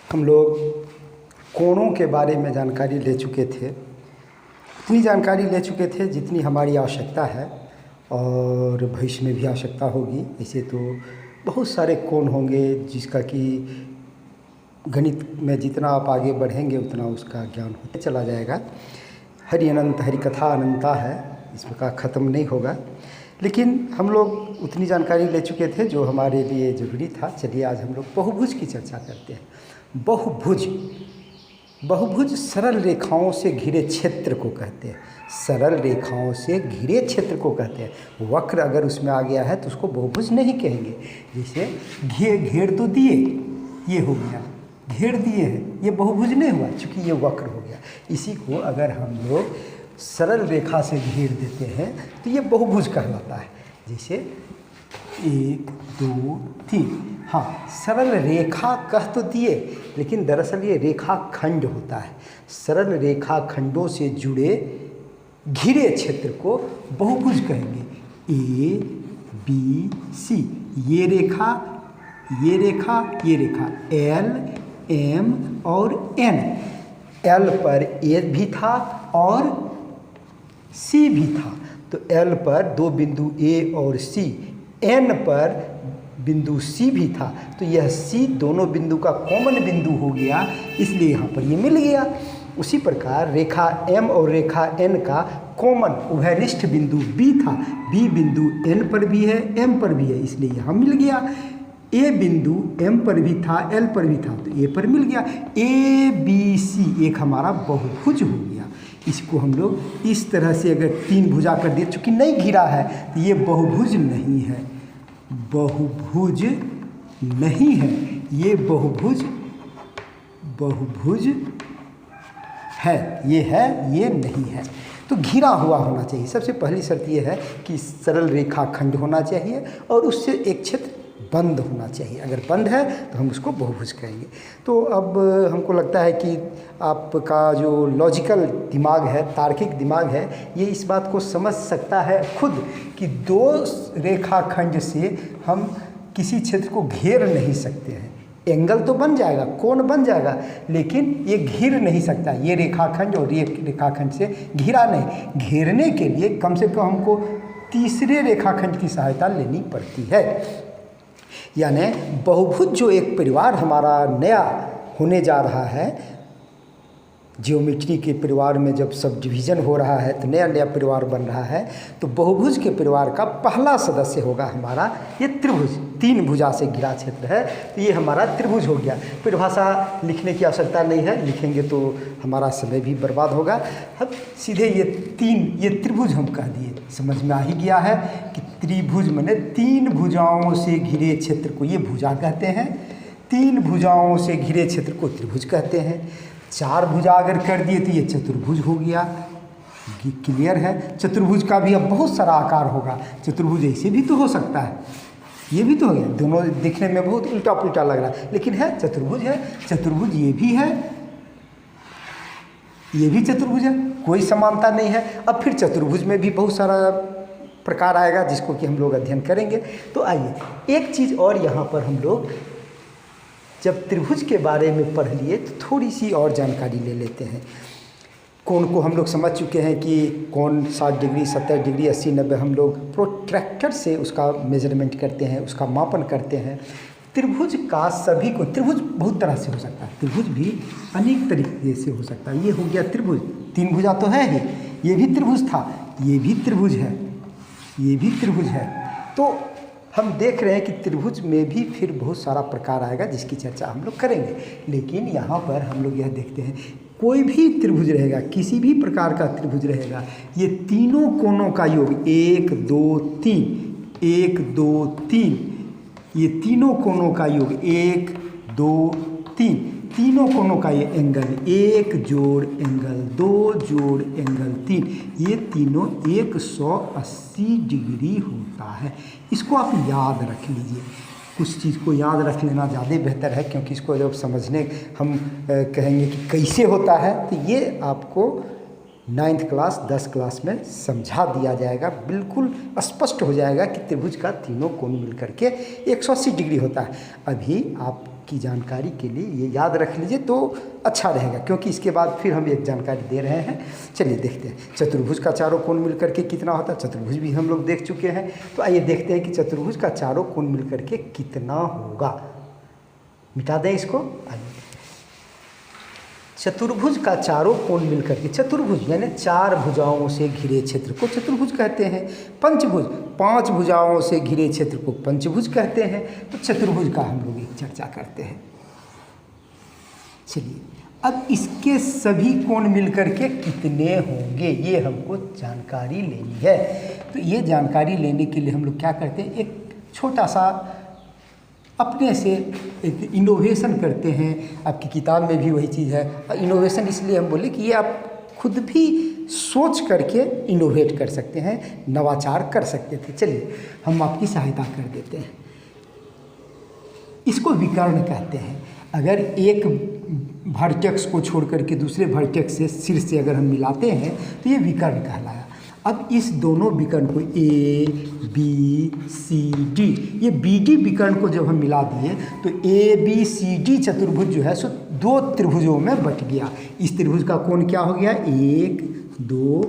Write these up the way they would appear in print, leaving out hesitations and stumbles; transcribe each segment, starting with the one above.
हम लोग कोणों के बारे में जानकारी ले चुके थे, उतनी जानकारी ले चुके थे जितनी हमारी आवश्यकता है और भविष्य में भी आवश्यकता होगी। ऐसे तो बहुत सारे कोण होंगे जिसका कि गणित में जितना आप आगे बढ़ेंगे उतना उसका ज्ञान होते चला जाएगा। हरि अनंत हरि कथा अनंता है, इसका ख़त्म नहीं होगा। लेकिन हम लोग उतनी जानकारी ले चुके थे जो हमारे लिए ज़रूरी था। चलिए आज हम लोग बहुभुज की चर्चा करते हैं। बहुभुज सरल रेखाओं से घिरे क्षेत्र को कहते हैं। सरल रेखाओं से घिरे क्षेत्र को कहते हैं। वक्र अगर उसमें आ गया है तो उसको बहुभुज नहीं कहेंगे। जैसे घेर तो दिए, ये हो गया, घेर दिए हैं, ये बहुभुज नहीं हुआ क्योंकि ये वक्र हो गया। इसी को अगर हम लोग सरल रेखा से घेर देते हैं तो ये बहुभुज कहलाता है। जैसे 1 2 3, हाँ सरल रेखा कह तो दिए लेकिन दरअसल ये रेखा खंड होता है। सरल रेखा खंडों से जुड़े घिरे क्षेत्र को बहुभुज कहेंगे। A B C, ये रेखा ये रेखा ये रेखा, L M और N। L पर A भी था और C भी था, तो L पर 2 बिंदु A और C, N पर बिंदु C भी था, तो यह C दोनों बिंदु का कॉमन बिंदु हो गया, इसलिए यहाँ पर ये मिल गया। उसी प्रकार रेखा M और रेखा N का कॉमन उभयनिष्ठ बिंदु B था, B बिंदु N पर भी है M पर भी है, इसलिए यहाँ मिल गया। A बिंदु M पर भी था L पर भी था, तो A पर मिल गया। ABC एक हमारा बहुभुज हो गया। इसको हम लोग इस तरह से अगर 3 भुजा कर दिए, चूँकि नहीं घिरा है तो ये बहुभुज नहीं है, बहुभुज नहीं है, ये बहुभुज है, ये है ये नहीं है। तो घिरा हुआ होना चाहिए। सबसे पहली शर्त ये है कि सरल रेखा खंड होना चाहिए और उससे एक क्षेत्र बंद होना चाहिए। अगर बंद है तो हम उसको बहुभुज कहेंगे। तो अब हमको लगता है कि आपका जो लॉजिकल दिमाग है, तार्किक दिमाग है, ये इस बात को समझ सकता है खुद कि 2 रेखाखंड से हम किसी क्षेत्र को घेर नहीं सकते हैं। एंगल तो बन जाएगा, कोण बन जाएगा, लेकिन ये घिर नहीं सकता। ये रेखाखंड और ये रेखाखंड से घिरा नहीं। घेरने के लिए कम से कम हमको तीसरे रेखाखंड की सहायता लेनी पड़ती है। यानी बहुभुज जो एक परिवार हमारा नया होने जा रहा है, जियोमेट्री के परिवार में जब सब डिवीज़न हो रहा है तो नया नया परिवार बन रहा है, तो बहुभुज के परिवार का पहला सदस्य होगा हमारा ये त्रिभुज। 3 भुजा से घिरा क्षेत्र है, तो ये हमारा त्रिभुज हो गया। परिभाषा लिखने की आवश्यकता नहीं है, लिखेंगे तो हमारा समय भी बर्बाद होगा। अब सीधे ये त्रिभुज हम कह दिए, समझ में आ ही गया है कि त्रिभुज माने 3 भुजाओं से घिरे क्षेत्र को ये भुजा कहते हैं। 3 भुजाओं से घिरे क्षेत्र को त्रिभुज कहते हैं। 4 भुजा अगर कर दिए तो ये चतुर्भुज हो गया। क्लियर है? चतुर्भुज का भी अब बहुत सारा आकार होगा। चतुर्भुज ऐसे भी तो हो सकता है, ये भी तो हो गया। दोनों दिखने में बहुत उल्टा पुल्टा लग रहा है, लेकिन है चतुर्भुज है। चतुर्भुज ये भी है, ये भी चतुर्भुज है, कोई समानता नहीं है। अब फिर चतुर्भुज में भी बहुत सारा प्रकार आएगा जिसको कि हम लोग अध्ययन करेंगे। तो आइए एक चीज़ और यहाँ पर हम लोग जब त्रिभुज के बारे में पढ़ लिए तो थोड़ी सी और जानकारी ले लेते हैं। कोण को हम लोग समझ चुके हैं कि कोण 60 डिग्री 70 डिग्री 80 90 हम लोग प्रोट्रैक्टर से उसका मेजरमेंट करते हैं, उसका मापन करते हैं। त्रिभुज का सभी को, त्रिभुज बहुत तरह से हो सकता है, त्रिभुज भी अनेक तरीके से हो सकता है। ये हो गया त्रिभुज, 3 भुजा तो है ही, ये भी त्रिभुज था, ये भी त्रिभुज है, ये भी त्रिभुज है। तो हम देख रहे हैं कि त्रिभुज में भी फिर बहुत सारा प्रकार आएगा जिसकी चर्चा हम लोग करेंगे। लेकिन यहाँ पर हम लोग यह देखते हैं, कोई भी त्रिभुज रहेगा, किसी भी प्रकार का त्रिभुज रहेगा, ये तीनों कोणों का योग 1 2 3, 1 2 3, ये तीनों कोणों का योग 1 2 3, तीनों कोणों का ये एंगल 1 जोड़ एंगल 2 जोड़ एंगल 3, ये तीनों 180 डिग्री होता है। इसको आप याद रख लीजिए। कुछ चीज़ को याद रख लेना ज़्यादा बेहतर है, क्योंकि इसको जब समझने हम कहेंगे कि कैसे होता है तो ये आपको 9th क्लास 10 क्लास में समझा दिया जाएगा, बिल्कुल स्पष्ट हो जाएगा कि त्रिभुज का तीनों कोण मिल करके 180 डिग्री होता है। अभी आपकी जानकारी के लिए ये याद रख लीजिए तो अच्छा रहेगा, क्योंकि इसके बाद फिर हम एक जानकारी दे रहे हैं। चलिए देखते हैं चतुर्भुज का चारों कोण मिल करके कितना होता है। चतुर्भुज भी हम लोग देख चुके हैं, तो आइए देखते हैं कि चतुर्भुज का चारों कोण मिल करके कितना होगा। मिटा दें इसको। आइए, चतुर्भुज का चारों कोण मिलकर के, चतुर्भुज यानी 4 भुजाओं से घिरे क्षेत्र को चतुर्भुज कहते हैं। पंचभुज 5 भुजाओं से घिरे क्षेत्र को पंचभुज कहते हैं। तो चतुर्भुज का हम लोग एक चर्चा करते हैं। चलिए, अब इसके सभी कोण मिलकर के कितने होंगे ये हमको जानकारी लेनी है। तो ये जानकारी लेने के लिए हम लोग क्या करते हैं, एक छोटा सा अपने से एक इनोवेशन करते हैं। आपकी किताब में भी वही चीज़ है। इनोवेशन इसलिए हम बोले कि ये आप खुद भी सोच करके इनोवेट कर सकते हैं, नवाचार कर सकते थे। चलिए हम आपकी सहायता कर देते हैं। इसको विकर्ण कहते हैं। अगर एक वर्टेक्स को छोड़ करके दूसरे वर्टेक्स से शीर्ष से अगर हम मिलाते हैं तो ये विकर्ण कहलाया। अब इस दोनों विकर्ण को ए बी सी डी, ये बी डी विकर्ण को जब हम मिला दिए तो ए बी सी डी चतुर्भुज जो है सो 2 त्रिभुजों में बट गया। इस त्रिभुज का कोण क्या हो गया, 1 2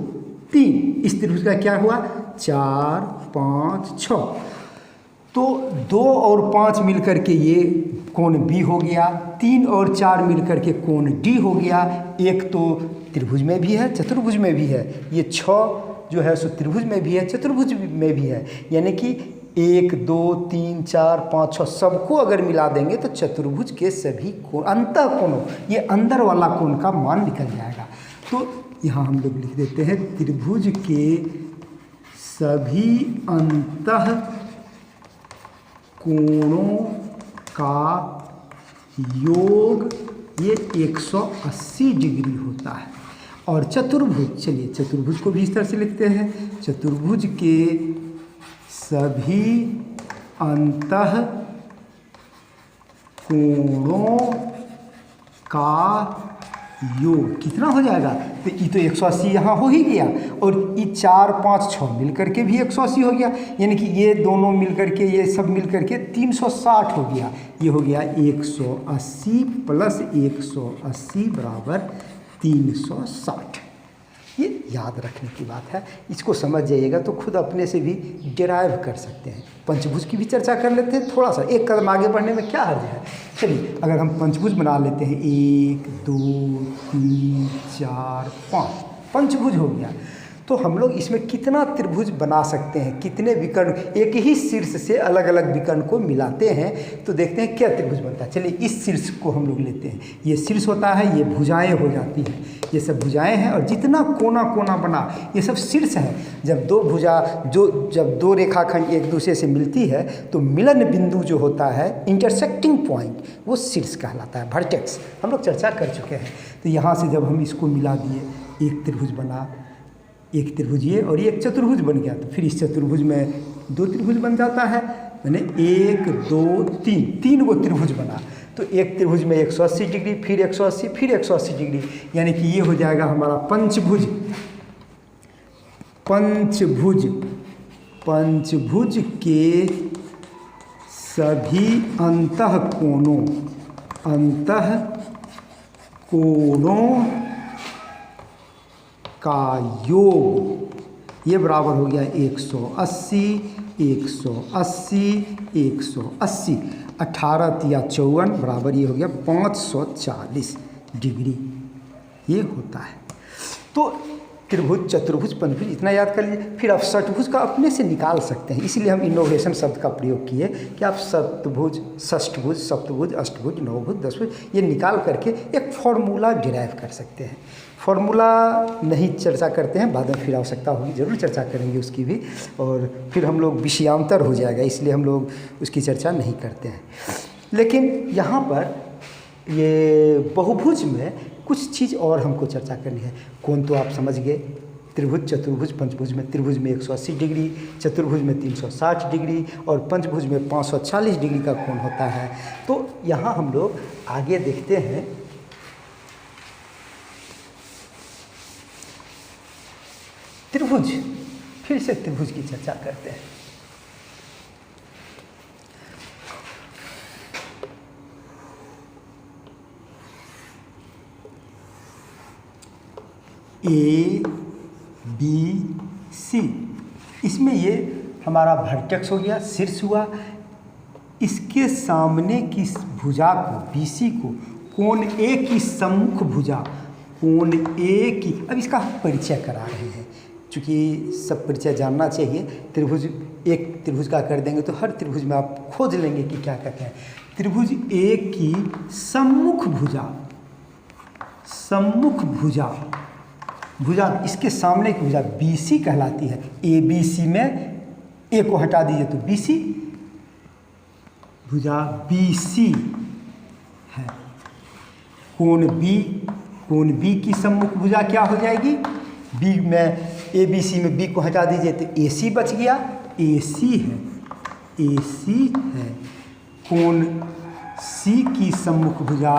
3। इस त्रिभुज का क्या हुआ, 4 5 6। तो 2 और 5 मिलकर के ये कोण बी हो गया, 3 और 4 मिलकर के कोण डी हो गया। एक तो त्रिभुज में भी है, चतुर्भुज में भी है। ये 6 जो है सो त्रिभुज में भी है, चतुर्भुज में भी है। यानी कि 1 2 3 4 5 6 सबको अगर मिला देंगे तो चतुर्भुज के सभी कोण, अंतः कोणों, ये अंदर वाला कोण का मान निकल जाएगा। तो यहाँ हम लोग लिख देते हैं त्रिभुज के सभी अंतः कोणों का योग ये 180 डिग्री होता है। और चतुर्भुज, चलिए चतुर्भुज को भी इस तरह से लिखते हैं, चतुर्भुज के सभी अंतः कोणों का योग कितना हो जाएगा, तो ये तो 180 यहाँ हो ही गया, और ये 4 5 6 मिल करके भी 180 हो गया। यानी कि ये दोनों मिल करके, ये सब मिल करके 360 हो गया। ये हो गया 180 प्लस 180 बराबर 360। ये याद रखने की बात है, इसको समझ जाइएगा तो खुद अपने से भी डिराइव कर सकते हैं। पंचभुज की भी चर्चा कर लेते हैं थोड़ा सा, एक कदम आगे बढ़ने में क्या हर्ज है। चलिए अगर हम पंचभुज बना लेते हैं, 1 2 3 4 5 पंचभुज हो गया। तो हम लोग इसमें कितना त्रिभुज बना सकते हैं, कितने विकर्ण, एक ही शीर्ष से अलग अलग विकर्ण को मिलाते हैं तो देखते हैं क्या त्रिभुज बनता है। चलिए इस शीर्ष को हम लोग लेते हैं, ये शीर्ष होता है, ये भुजाएं हो जाती हैं, ये सब भुजाएं हैं, और जितना कोना कोना बना ये सब शीर्ष है। जब 2 भुजा जब 2 रेखाखंड एक दूसरे से मिलती है तो मिलन बिंदु जो होता है, इंटरसेक्टिंग पॉइंट, वो शीर्ष कहलाता है, वर्टेक्स। हम लोग चर्चा कर चुके हैं। तो यहाँ से जब हम इसको मिला दिए, एक त्रिभुज बना, एक त्रिभुज ये, और ये एक चतुर्भुज बन गया। तो फिर इस चतुर्भुज में 2 त्रिभुज बन जाता है, यानी 1 2 3 3 गो त्रिभुज बना। तो एक त्रिभुज में 180 डिग्री, फिर 180, फिर 180 डिग्री, यानी कि ये हो जाएगा हमारा पंचभुज। पंचभुज, पंचभुज के सभी अंतः कोणों का योग ये बराबर हो गया 180 180 180, 18 तिया 54 बराबर ये हो गया 540 डिग्री ये होता है। तो त्रिभुज, चतुर्भुज, पंचभुज इतना याद कर लीजिए। फिर आप षटभुज का अपने से निकाल सकते हैं, इसलिए हम इनोवेशन शब्द का प्रयोग किए कि आप सप्तभुज, षष्ठभुज, सप्तभुज, अष्टभुज, नवभुज, दसभुज ये निकाल करके एक फॉर्मूला डिराइव कर सकते हैं। फॉर्मूला नहीं चर्चा करते हैं, बाद में फिर आवश्यकता होगी ज़रूर चर्चा करेंगे उसकी भी, और फिर हम लोग विषयांतर हो जाएगा, इसलिए हम लोग उसकी चर्चा नहीं करते हैं। लेकिन यहाँ पर ये बहुभुज में कुछ चीज़ और हमको चर्चा करनी है। कोण तो आप समझ गए, त्रिभुज, चतुर्भुज, पंचभुज में त्रिभुज में 180 डिग्री, चतुर्भुज में 360 डिग्री और पंचभुज में 540 डिग्री का कोण होता है। तो यहाँ हम लोग आगे देखते हैं त्रिभुज, फिर से त्रिभुज की चर्चा करते हैं। ए बी सी, इसमें ये हमारा वर्टेक्स हो गया, शीर्ष हुआ। इसके सामने की भुजा को, BC को, कोण ए की सम्मुख भुजा, कोण ए की, अब इसका हम परिचय करा रहे हैं, चूँकि सब परिचय जानना चाहिए। त्रिभुज, एक त्रिभुज का कर देंगे तो हर त्रिभुज में आप खोज लेंगे कि क्या कहते हैं। त्रिभुज ए की सम्मुख भुजा, सम्मुख भुजा, भुजा इसके सामने की भुजा BC कहलाती है। ABC में ए को हटा दीजिए तो BC, भुजा BC है। कोण B, कोण B की सम्मुख भुजा क्या हो जाएगी? B में ABC में B को हटा दीजिए तो AC बच गया, AC है, AC है। कोण C की सम्मुख भुजा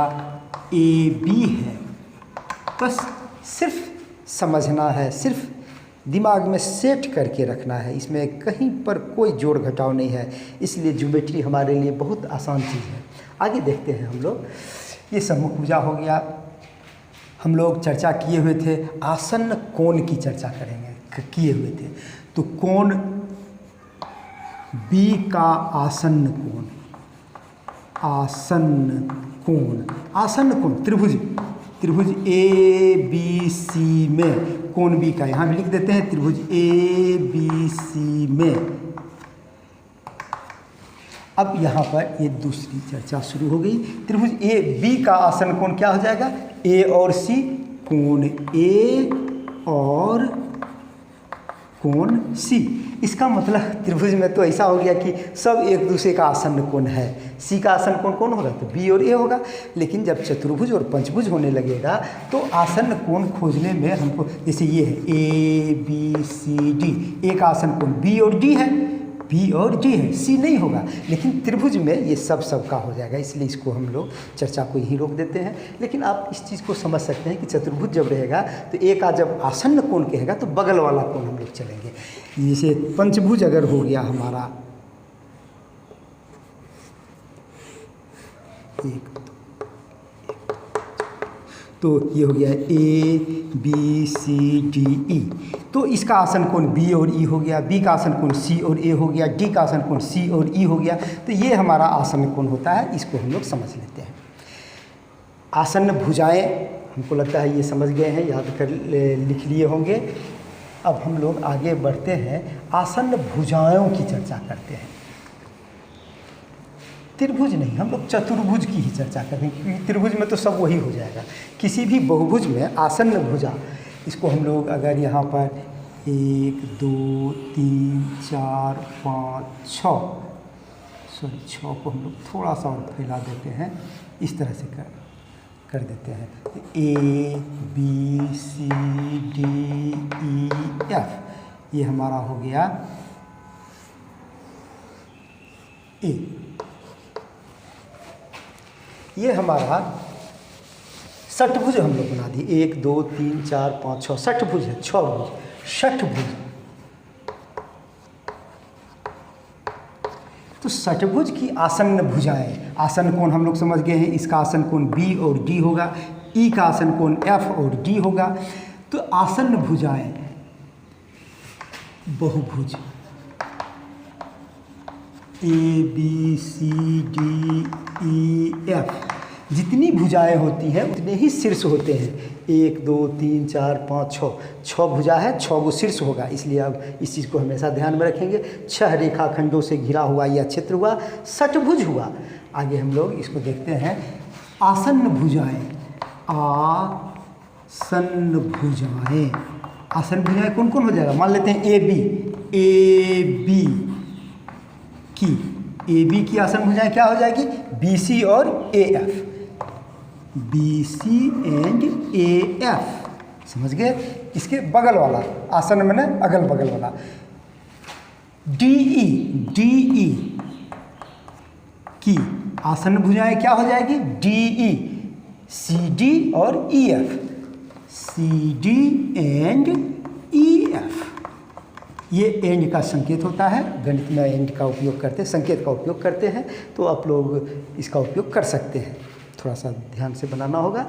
AB है। बस सिर्फ समझना है, सिर्फ दिमाग में सेट करके रखना है, इसमें कहीं पर कोई जोड़ घटाव नहीं है, इसलिए ज्योमेट्री हमारे लिए बहुत आसान चीज़ है। आगे देखते हैं हम लोग। ये सम्मुख भुजा हो गया। हम लोग चर्चा किए हुए थे, आसन्न कोण की चर्चा करेंगे, किए हुए थे। तो कोण B का आसन्न कोण, आसन्न कोण, आसन्न कोण त्रिभुज, त्रिभुज ABC में कोण B का यहाँ भी लिख देते हैं, त्रिभुज ABC में। अब यहाँ पर ये दूसरी चर्चा शुरू हो गई। त्रिभुज AB का आसन्न कोण क्या हो जाएगा? A और C, कोण A और कोण C। इसका मतलब त्रिभुज में तो ऐसा हो गया कि सब एक दूसरे का आसन्न कोण है। C का आसन्न कोण कौन होगा? तो B और A होगा। लेकिन जब चतुर्भुज और पंचभुज होने लगेगा तो आसन्न कोण खोजने में हमको, जैसे ये है ABCD, एक आसन्न कोण B और D है, B और D है, C नहीं होगा। लेकिन त्रिभुज में ये सब सबका हो जाएगा, इसलिए इसको हम लोग चर्चा को यहीं रोक देते हैं। लेकिन आप इस चीज़ को समझ सकते हैं कि चतुर्भुज जब रहेगा तो एक का जब आसन्न कोण कहेगा तो बगल वाला कोण हम लोग चलेंगे। जैसे पंचभुज अगर हो गया हमारा, एक तो ये हो गया ABCDE, तो इसका आसन्न कोण B और E हो गया, B का आसन्न कोण C और A हो गया, D का आसन्न कोण C और E हो गया। तो ये हमारा आसन्न कोण होता है, इसको हम लोग समझ लेते हैं। आसन्न भुजाएं, हमको लगता है ये समझ गए हैं, याद कर लिख लिए होंगे। अब हम लोग आगे बढ़ते हैं, आसन्न भुजाओं की चर्चा करते हैं। त्रिभुज नहीं, हम लोग चतुर्भुज की ही चर्चा करेंगे, क्योंकि त्रिभुज में तो सब वही हो जाएगा। किसी भी बहुभुज में आसन्न भुजा, इसको हम लोग अगर यहाँ पर 1 2 3 4 5 6 को हम लोग थोड़ा सा और फैला देते हैं, इस तरह से कर देते हैं। ABCDEF, ये हमारा हो गया A। ये हमारा षटभुज हम लोग बना दिए, 1 2 3 4 5 6, षटभुज है, 6 भुज, षटभुज। तो षटभुज की आसन्न भुजाएं, आसन्न कोण हम लोग समझ गए हैं, इसका आसन्न कोण B और D होगा, E का आसन्न कोण F और D होगा। तो आसन्न भुजाएं बहुभुज ABCDEF, जितनी भुजाएं होती हैं उतने ही शीर्ष होते हैं। 1 2 3 4 5 6 भुजा है, 6 गो शीर्ष होगा। इसलिए अब इस चीज़ को हमेशा ध्यान में रखेंगे। 6 रेखाखंडों से घिरा हुआ यह क्षेत्र हुआ षटभुज हुआ। आगे हम लोग इसको देखते हैं, आसन्न भुजाएं, आसन्न भुजाएं, आसन्न भुजाएं कौन कौन हो जाएगा? मान लेते हैं AB की आसन्न भुजाएं क्या हो जाएगी? BC और AF, BC एंड AF, समझ गए? इसके बगल वाला आसन्न में ना, अगल बगल वाला DE की आसन्न भुजाएं क्या हो जाएगी? DE, CD और EF, CD एंड EF। ये एंड का संकेत होता है, गणित में एंड का उपयोग करते हैं, संकेत का उपयोग करते हैं, तो आप लोग इसका उपयोग कर सकते हैं। थोड़ा सा ध्यान से बनाना होगा।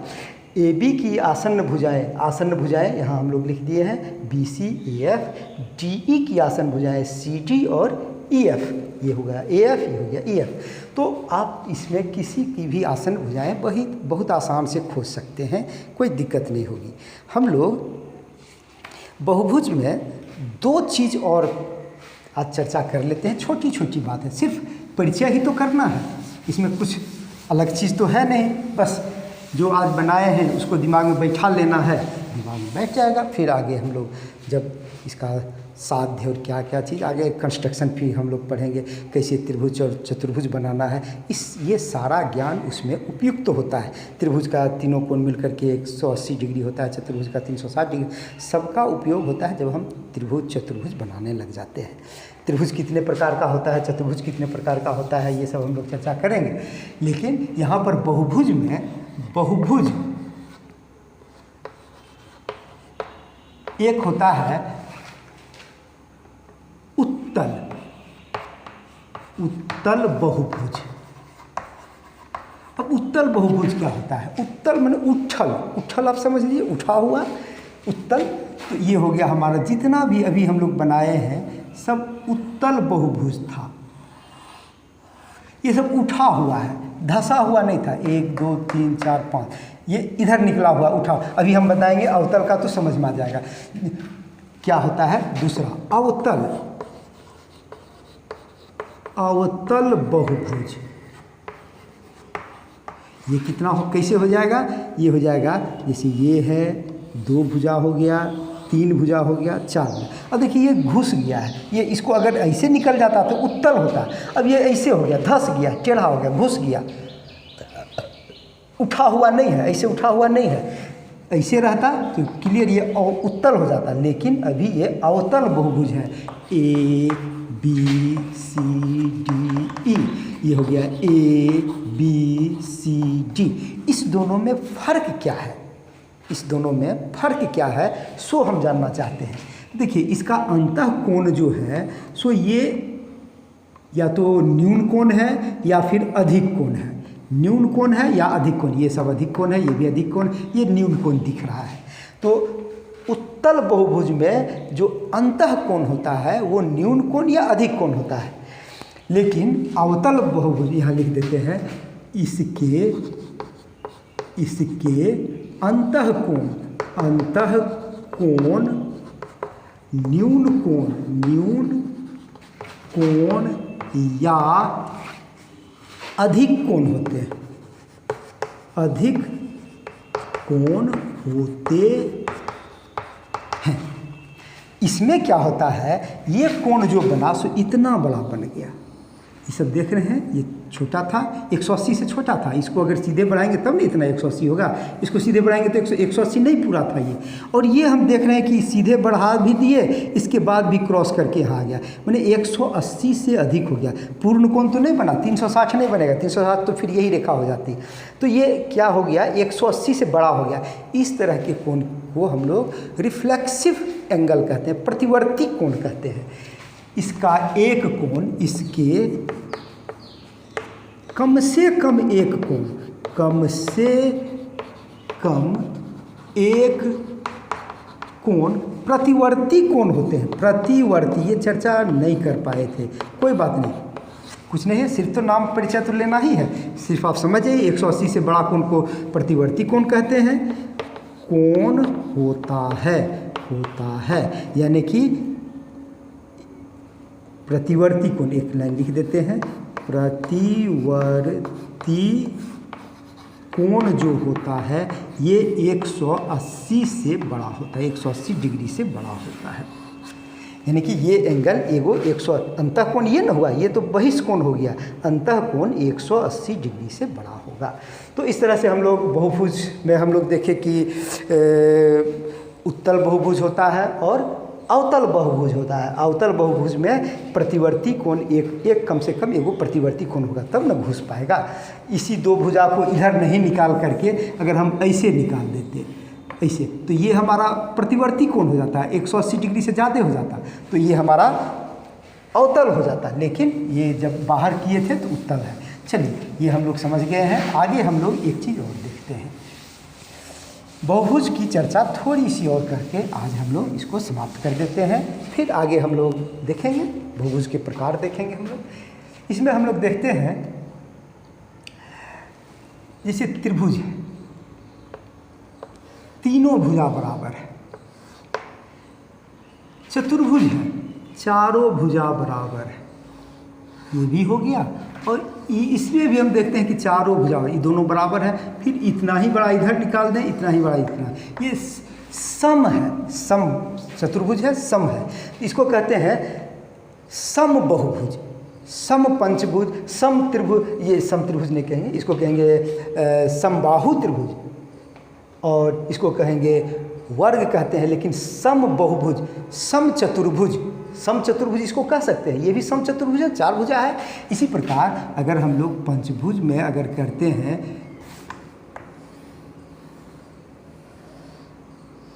ए बी की आसन्न भुजाएं यहाँ हम लोग लिख दिए हैं B C A F, D E की आसन्न भुजाएं सी डी और ई एफ, ये हो गया ए एफ, ये हो गया ई एफ। तो आप इसमें किसी की भी आसन्न भुजाएं बहुत आसान से खोज सकते हैं, कोई दिक्कत नहीं होगी। हम लोग बहुभुज में दो चीज़ और आज चर्चा कर लेते हैं, छोटी छोटी बात है, सिर्फ परिचय ही तो करना है, इसमें कुछ अलग चीज़ तो है नहीं, बस जो आज बनाए हैं उसको दिमाग में बैठा लेना है, दिमाग में बैठ जाएगा। फिर आगे हम लोग जब इसका साध्य और क्या क्या चीज़, आगे कंस्ट्रक्शन भी हम लोग पढ़ेंगे, कैसे त्रिभुज और चतुर्भुज बनाना है, ये सारा ज्ञान उसमें उपयुक्त तो होता है। त्रिभुज का तीनों कोण मिलकर के 180 डिग्री होता है, चतुर्भुज का 360 डिग्री, सबका उपयोग होता है जब हम त्रिभुज चतुर्भुज बनाने लग जाते हैं। त्रिभुज कितने प्रकार का होता है, चतुर्भुज कितने प्रकार का होता है, ये सब हम लोग चर्चा करेंगे। लेकिन यहाँ पर बहुभुज में बहुभुज एक होता है उत्तल बहुभुज। अब उत्तल बहुभुज क्या होता है? उत्तल माने उठल आप समझ लीजिए, उठा हुआ उत्तल। तो ये हो गया हमारा, जितना भी अभी हम लोग बनाए हैं सब उत्तल बहुभुज था। ये सब उठा हुआ है, धंसा हुआ नहीं था। 1 2 3 4 5 ये इधर निकला हुआ उठा। अभी हम बताएंगे अवतल का, तो समझ में आ जाएगा क्या होता है। दूसरा अवतल बहुभुज, ये कितना हो, कैसे हो जाएगा? ये हो जाएगा जैसे ये है, 2 भुजा हो गया, 3 भुजा हो गया, 4 भुजा। अब देखिए ये घुस गया है, ये इसको अगर ऐसे निकल जाता तो उत्तल होता। अब ये ऐसे हो गया, धंस गया, टेढ़ा हो गया, घुस गया, उठा हुआ नहीं है, ऐसे उठा हुआ नहीं है। ऐसे रहता तो क्लियर ये उत्तल हो जाता, लेकिन अभी ये अवतल बहुभुज है। A B C D E, ये हो गया ए बी सी डी। इस दोनों में फ़र्क क्या है? इस दोनों में फ़र्क क्या है सो हम जानना चाहते हैं। देखिए इसका अंतः कोण जो है सो ये या तो न्यून कोण है या फिर अधिक कोण है। न्यून कोण है या अधिक कोण, ये सब अधिक कोण है, ये भी अधिक कोण, ये न्यून कोण दिख रहा है। तो उत्तल बहुभुज में जो अंतः कोण होता है वो न्यून कोण या अधिक कोण होता है। लेकिन अवतल बहुभुज यहाँ लिख देते हैं, इसके अंतः कोण न्यून कोण या अधिक कोण होते हैं, अधिक कोण होते हैं। इसमें क्या होता है, ये कोण जो बना सो इतना बड़ा बन गया। ये सब देख रहे हैं, ये छोटा था, 180 से छोटा था। इसको अगर सीधे बढ़ाएंगे तब नहीं इतना 180 होगा, इसको सीधे बढ़ाएंगे तो 180 नहीं पूरा था ये। और ये हम देख रहे हैं कि सीधे बढ़ा भी दिए, इसके बाद भी क्रॉस करके यहाँ आ गया, माने 180 से अधिक हो गया। पूर्ण कोण तो नहीं बना, 360 नहीं बनेगा, 360 तो फिर यही रेखा हो जाती। तो ये क्या हो गया, 180 से बड़ा हो गया। इस तरह के कोण को हम लोग रिफ्लेक्सिव एंगल कहते हैं, प्रतिवर्ती कोण कहते हैं। इसका एक कोण, इसके कम से कम एक कोण, कम से कम एक कोण प्रतिवर्ती कोण होते हैं। प्रतिवर्ती, ये चर्चा नहीं कर पाए थे, कोई बात नहीं, कुछ नहीं है, सिर्फ तो नाम परिचय तो लेना ही है। सिर्फ आप समझ जाइए 180 से बड़ा कोण को प्रतिवर्ती कोण कहते हैं। कोण होता है यानी कि प्रतिवर्ती कोण, एक लाइन लिख देते हैं, प्रतिवर्ती कोण जो होता है ये 180 से बड़ा होता है, 180 डिग्री से बड़ा होता है। यानी कि ये एंगल एगो 100, अंतः कोण ये न हुआ, ये तो बहिष्कोण हो गया, अंतः कोण 180 डिग्री से बड़ा होगा। तो इस तरह से हम लोग बहुभुज में हम लोग देखें कि उत्तल बहुभुज होता है और अवतल बहुभुज होता है। अवतल बहुभुज में प्रतिवर्ती कोण एक कम से कम एगो प्रतिवर्ती कोण होगा, तब न घुस पाएगा। इसी 2 भुजा को इधर नहीं निकाल करके अगर हम ऐसे निकाल देते, ऐसे, तो ये हमारा प्रतिवर्ती कोण हो जाता है, 180 डिग्री से ज़्यादा हो जाता, तो ये हमारा अवतल हो जाता। लेकिन ये जब बाहर किए थे तो उत्तल है। चलिए ये हम लोग समझ गए हैं। आगे हम लोग एक चीज़ और देखते हैं। बहुभुज की चर्चा थोड़ी सी और करके आज हम लोग इसको समाप्त कर देते हैं। फिर आगे हम लोग देखेंगे, बहुभुज के प्रकार देखेंगे हम लोग। इसमें हम लोग देखते हैं जैसे त्रिभुज है, तीनों भुजा बराबर है। चतुर्भुज है, चारों भुजा बराबर है, ये भी हो गया। और इसमें भी हम देखते हैं कि चारों भुजा, ये दोनों बराबर है। फिर इतना ही बड़ा इधर निकाल दें, इतना ही बड़ा इतना, ये सम है। सम चतुर्भुज है, सम है, इसको कहते हैं सम बहुभुज, सम पंचभुज, सम त्रिभुज। ये सम त्रिभुज नहीं कहेंगे, इसको कहेंगे समबाहु त्रिभुज, और इसको कहेंगे वर्ग कहते हैं। लेकिन सम बहुभुज, सम चतुर्भुज, सम चतुर्भुज इसको कह सकते हैं, ये भी सम चतुर्भुज है, 4 भुजा है। इसी प्रकार अगर हम लोग पंचभुज में अगर करते हैं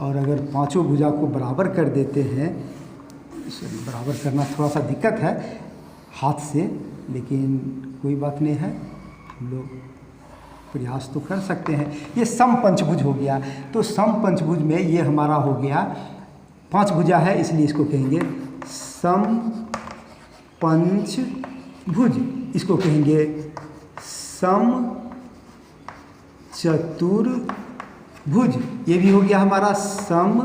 और अगर पांचों भुजा को बराबर कर देते हैं, बराबर करना थोड़ा सा दिक्कत है हाथ से, लेकिन कोई बात नहीं है, हम लोग प्रयास तो कर सकते हैं। ये सम पंचभुज हो गया। तो सम पंचभुज में ये हमारा हो गया 5 भुजा है, इसलिए इसको कहेंगे सम पंचभुज। इसको कहेंगे सम चतुर्भुज। ये भी हो गया हमारा सम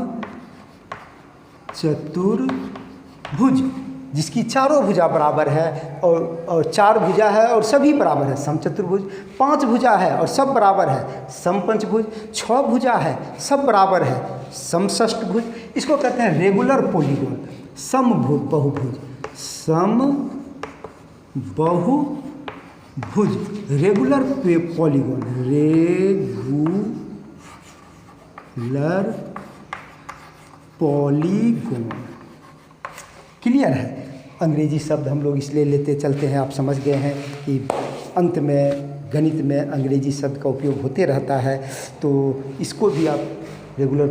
चतुर्भुज, जिसकी चारों भुजा बराबर है और 4 भुजा है और सभी बराबर है, सम चतुर्भुज। 5 भुजा है और सब बराबर है, सम पंचभुज। 6 भुजा है, सब बराबर है, सम षष्ठभुज। इसको कहते हैं रेगुलर पॉलीगॉन, सम बहुभुज, सम बहुभुज, regular polygon, regular polygon. Clear है। अंग्रेजी शब्द हम लोग इसलिए लेते चलते हैं, आप समझ गए हैं कि अंत में गणित में अंग्रेजी शब्द का उपयोग होते रहता है, तो इसको भी आप रेगुलर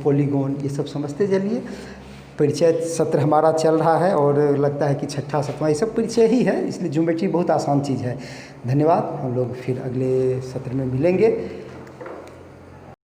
पॉलीगॉन ये सब समझते चलिए। परिचय सत्र हमारा चल रहा है और लगता है कि 6ठा 7वां ये सब परिचय ही है, इसलिए ज्योमेट्री बहुत आसान चीज़ है। धन्यवाद। हम लोग फिर अगले सत्र में मिलेंगे।